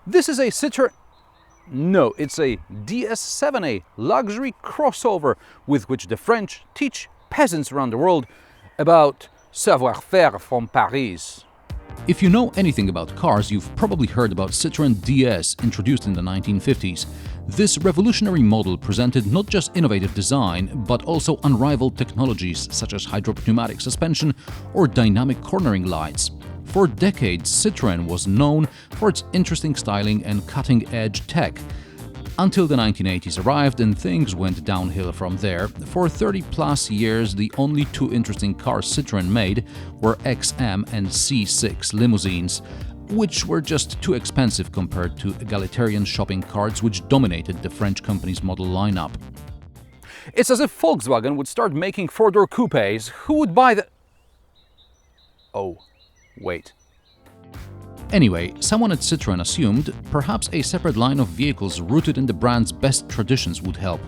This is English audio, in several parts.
This is a Citroen... No, it's a DS7, a luxury crossover with which the French teach peasants around the world about savoir-faire from Paris. If you know anything about cars, you've probably heard about Citroen DS, introduced in the 1950s. This revolutionary model presented not just innovative design, but also unrivaled technologies such as hydropneumatic suspension or dynamic cornering lights. For decades, Citroen was known for its interesting styling and cutting-edge tech. Until the 1980s arrived and things went downhill from there. For 30-plus years, the only two interesting cars Citroen made were XM and C6 limousines, which were just too expensive compared to egalitarian shopping carts which dominated the French company's model lineup. It's as if Volkswagen would start making four-door coupes. Who would buy the... Oh, wait. Anyway, someone at Citroen assumed perhaps a separate line of vehicles rooted in the brand's best traditions would help.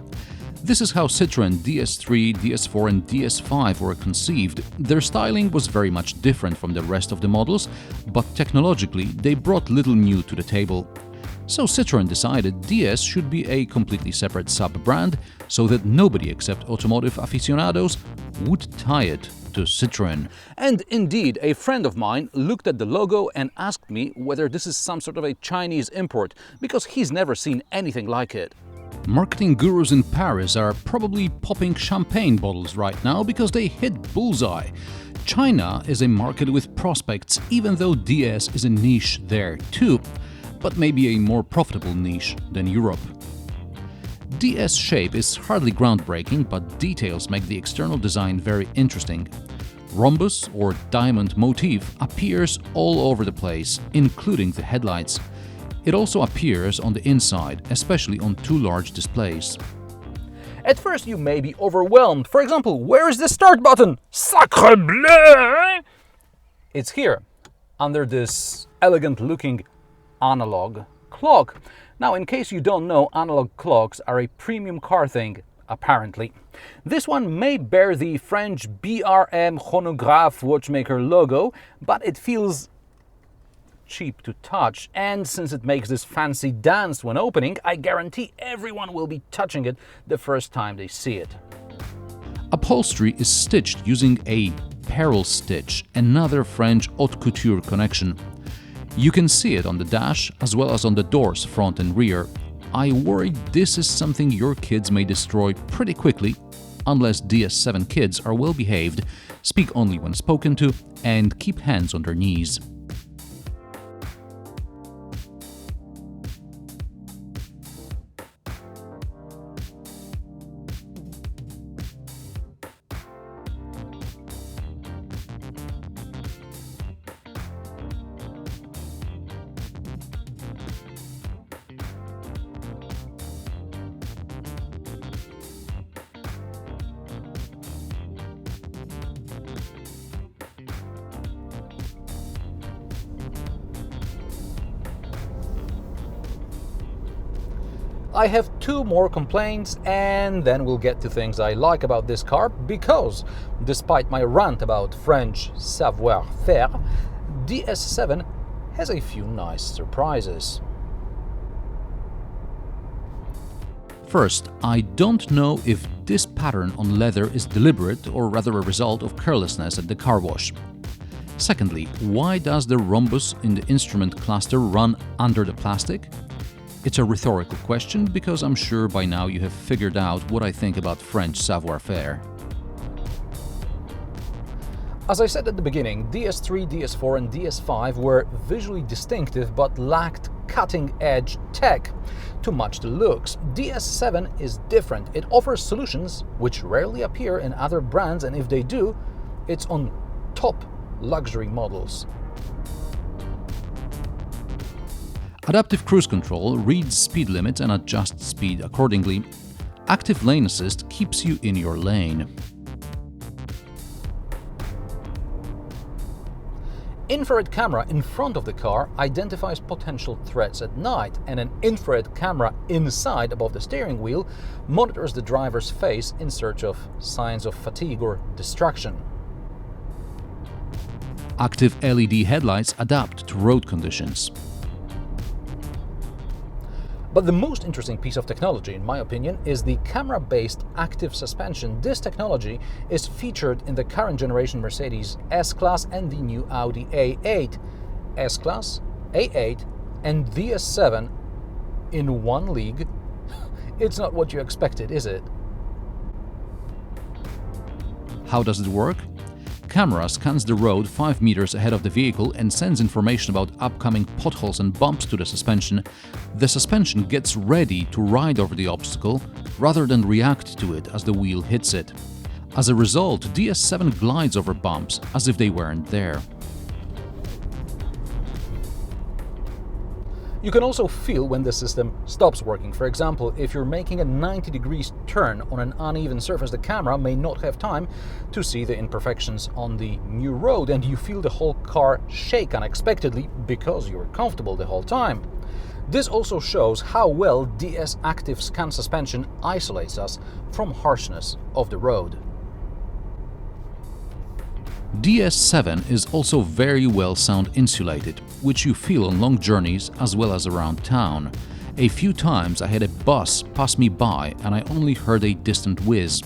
This is how Citroen DS3, DS4 and DS5 were conceived. Their styling was very much different from the rest of the models, but technologically they brought little new to the table. So Citroen decided DS should be a completely separate sub-brand so that nobody except automotive aficionados would tie it to Citroen. And indeed, a friend of mine looked at the logo and asked me whether this is some sort of a Chinese import, because he's never seen anything like it. Marketing gurus in Paris are probably popping champagne bottles right now because they hit bullseye. China is a market with prospects, even though DS is a niche there too, but maybe a more profitable niche than Europe. DS shape is hardly groundbreaking, but details make the external design very interesting. Rhombus or diamond motif appears all over the place, including the headlights. It also appears on the inside, especially on two large displays. At first you may be overwhelmed. For example, where is the start button? Sacre bleu! It's here, under this elegant-looking analog clock. Now, in case you don't know, analog clocks are a premium car thing, apparently. This one may bear the French BRM chronograph watchmaker logo, but it feels cheap to touch, and since it makes this fancy dance when opening, I guarantee everyone will be touching it the first time they see it. Upholstery is stitched using a perle stitch, another French haute couture connection. You can see it on the dash as well as on the doors front and rear. I worry this is something your kids may destroy pretty quickly, unless DS7 kids are well behaved, speak only when spoken to, and keep hands on their knees. I have two more complaints and then we'll get to things I like about this car, because despite my rant about French savoir-faire, DS7 has a few nice surprises. First, I don't know if this pattern on leather is deliberate or rather a result of carelessness at the car wash. Secondly, why does the rhombus in the instrument cluster run under the plastic? It's a rhetorical question because I'm sure by now you have figured out what I think about French savoir-faire. As I said at the beginning, DS3, DS4 and DS5 were visually distinctive but lacked cutting-edge tech to match the looks. DS7 is different. It offers solutions which rarely appear in other brands, and if they do, it's on top luxury models. Adaptive cruise control reads speed limits and adjusts speed accordingly. Active lane assist keeps you in your lane. Infrared camera in front of the car identifies potential threats at night, and an infrared camera inside above the steering wheel monitors the driver's face in search of signs of fatigue or distraction. Active LED headlights adapt to road conditions. But the most interesting piece of technology, in my opinion, is the camera-based active suspension. This technology is featured in the current generation Mercedes S-Class and the new Audi A8. S-Class, A8 and DS7 in one league. It's not what you expected, is it? How does it work? Camera scans the road 5 meters ahead of the vehicle and sends information about upcoming potholes and bumps to the suspension. The suspension gets ready to ride over the obstacle rather than react to it as the wheel hits it. As a result, DS7 glides over bumps as if they weren't there. You can also feel when the system stops working. For example, if you're making a 90 degrees turn on an uneven surface, the camera may not have time to see the imperfections on the new road, and you feel the whole car shake unexpectedly because you were comfortable the whole time. This also shows how well DS Active Scan Suspension isolates us from harshness of the road. DS7 is also very well sound insulated, which you feel on long journeys as well as around town. A few times I had a bus pass me by and I only heard a distant whiz.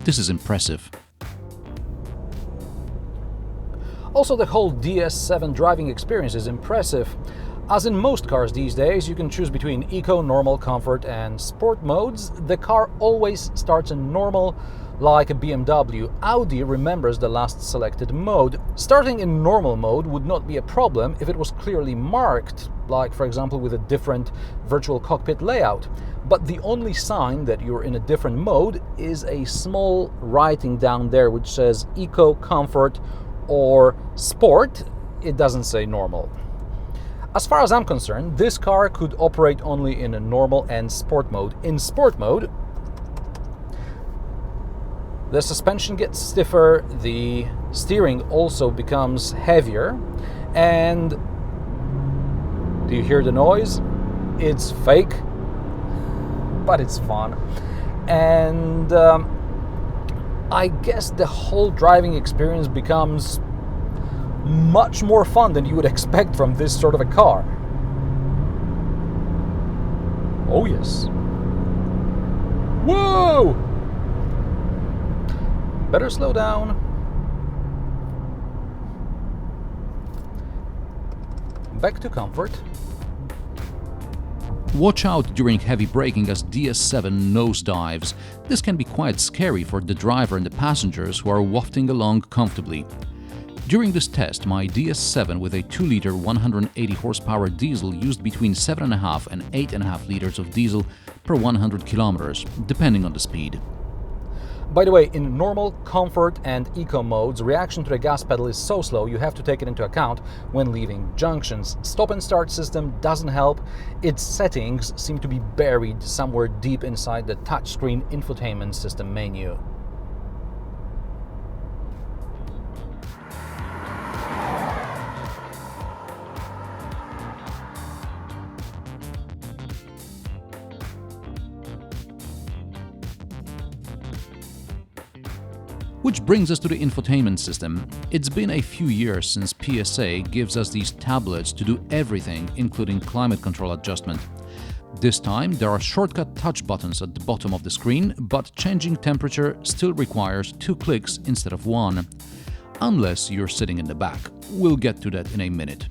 This is impressive. Also, the whole DS7 driving experience is impressive. As in most cars these days, you can choose between eco, normal, comfort and sport modes. The car always starts in normal, like a BMW. Audi remembers the last selected mode. Starting in normal mode would not be a problem if it was clearly marked, like for example with a different virtual cockpit layout. But the only sign that you're in a different mode is a small writing down there which says eco, comfort or sport. It doesn't say normal. As far as I'm concerned, this car could operate only in a normal and sport mode. In sport mode, the suspension gets stiffer, the steering also becomes heavier, and do you hear the noise? It's fake, but it's fun. And I guess the whole driving experience becomes much more fun than you would expect from this sort of a car. Oh yes. Whoa! Better slow down. Back to comfort. Watch out during heavy braking as DS7 nosedives. This can be quite scary for the driver and the passengers who are wafting along comfortably. During this test, my DS7 with a 2-liter 180 horsepower diesel used between 7.5 and 8.5 liters of diesel per 100 kilometers, depending on the speed. By the way, in normal, comfort and eco modes, reaction to the gas pedal is so slow you have to take it into account when leaving junctions. Stop and start system doesn't help. Its settings seem to be buried somewhere deep inside the touchscreen infotainment system menu. Which brings us to the infotainment system. It's been a few years since PSA gives us these tablets to do everything, including climate control adjustment. This time there are shortcut touch buttons at the bottom of the screen, but changing temperature still requires 2 clicks instead of 1. Unless you're sitting in the back. We'll get to that in a minute.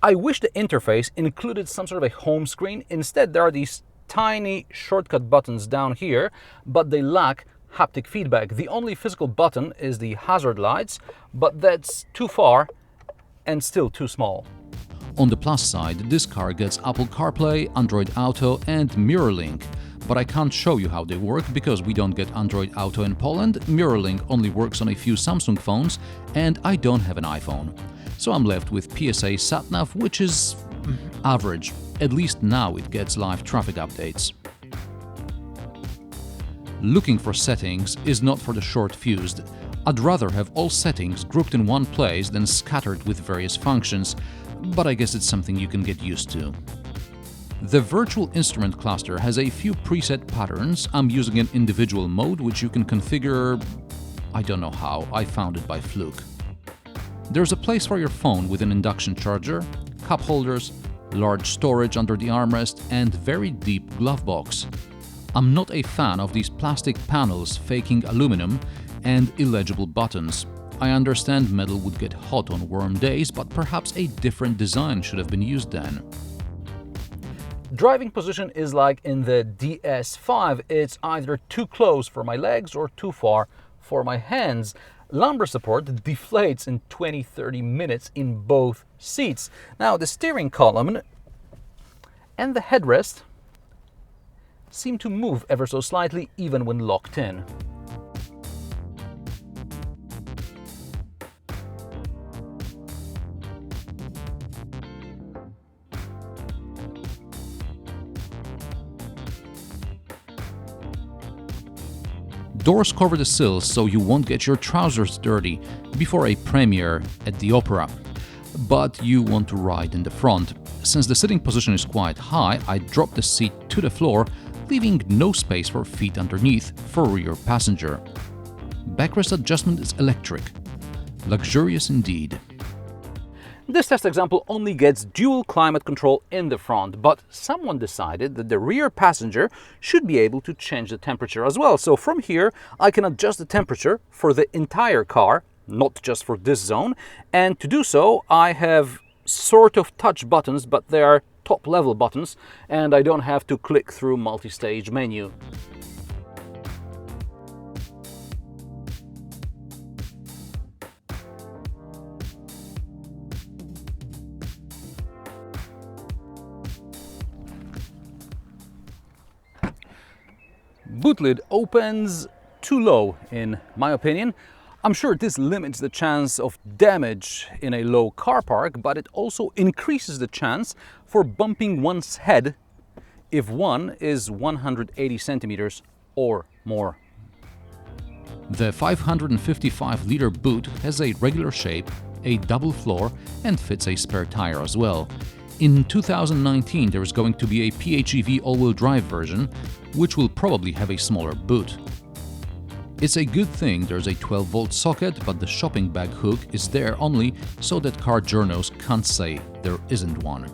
I wish the interface included some sort of a home screen. Instead, there are these tiny shortcut buttons down here, but they lack haptic feedback. The only physical button is the hazard lights, but that's too far and still too small. On the plus side, this car gets Apple CarPlay, Android Auto and MirrorLink, but I can't show you how they work because we don't get Android Auto in Poland, MirrorLink only works on a few Samsung phones, and I don't have an iPhone. So I'm left with PSA SatNav, which is average. At least now it gets live traffic updates. Looking for settings is not for the short-fused. I'd rather have all settings grouped in one place than scattered with various functions, but I guess it's something you can get used to. The virtual instrument cluster has a few preset patterns. I'm using an individual mode which you can configure. I don't know how, I found it by fluke. There's a place for your phone with an induction charger, cup holders, large storage under the armrest, and very deep glove box. I'm not a fan of these plastic panels faking aluminum and illegible buttons. I understand metal would get hot on warm days, but perhaps a different design should have been used then. Driving position is like in the DS5. It's either too close for my legs or too far for my hands. Lumbar support deflates in 20-30 minutes in both seats. Now the steering column and the headrest seem to move ever so slightly even when locked in. Doors cover the sills so you won't get your trousers dirty before a premiere at the opera. But you want to ride in the front. Since the sitting position is quite high, I drop the seat to the floor, leaving no space for feet underneath for rear passenger. Backrest adjustment is electric. Luxurious indeed. This test example only gets dual climate control in the front, but someone decided that the rear passenger should be able to change the temperature as well. So from here, I can adjust the temperature for the entire car, not just for this zone. And to do so, I have sort of touch buttons, but they are top level buttons, and I don't have to click through multi-stage menu. Boot lid opens too low, in my opinion. I'm sure this limits the chance of damage in a low car park, but it also increases the chance for bumping one's head if one is 180 centimeters or more. The 555-liter boot has a regular shape, a double floor, and fits a spare tire as well. In 2019, there is going to be a PHEV all-wheel drive version, which will probably have a smaller boot. It's a good thing there's a 12-volt socket, but the shopping bag hook is there only so that car journos can't say there isn't one.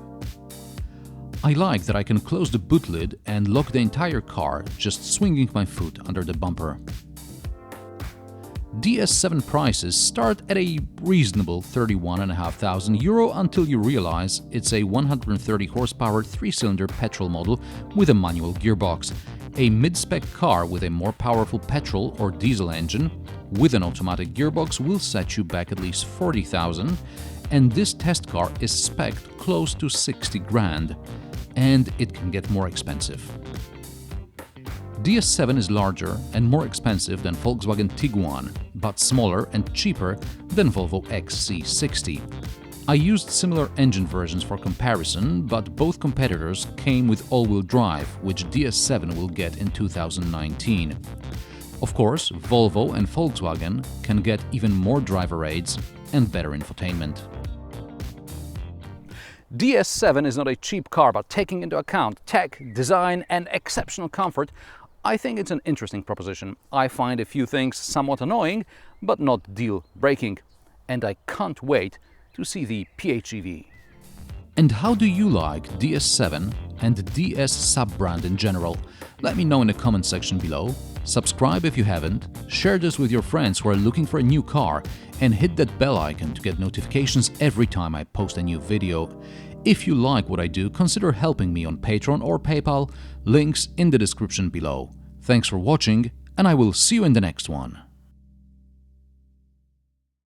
I like that I can close the boot lid and lock the entire car, just swinging my foot under the bumper. DS7 prices start at a reasonable €31,500 until you realize it's a 130 horsepower 3-cylinder petrol model with a manual gearbox. A mid-spec car with a more powerful petrol or diesel engine with an automatic gearbox will set you back at least $40,000, and this test car is spec'd close to 60 grand, and it can get more expensive. DS7 is larger and more expensive than Volkswagen Tiguan, but smaller and cheaper than Volvo XC60. I used similar engine versions for comparison, but both competitors came with all-wheel drive, which DS7 will get in 2019. Of course, Volvo and Volkswagen can get even more driver aids and better infotainment. DS7 is not a cheap car, but taking into account tech, design and exceptional comfort, I think it's an interesting proposition. I find a few things somewhat annoying, but not deal-breaking. And I can't wait to see the PHEV. And how do you like DS7 and the DS sub-brand in general? Let me know in the comment section below. Subscribe if you haven't, share this with your friends who are looking for a new car, and hit that bell icon to get notifications every time I post a new video. If you like what I do, consider helping me on Patreon or PayPal, links in the description below. Thanks for watching, and I will see you in the next one.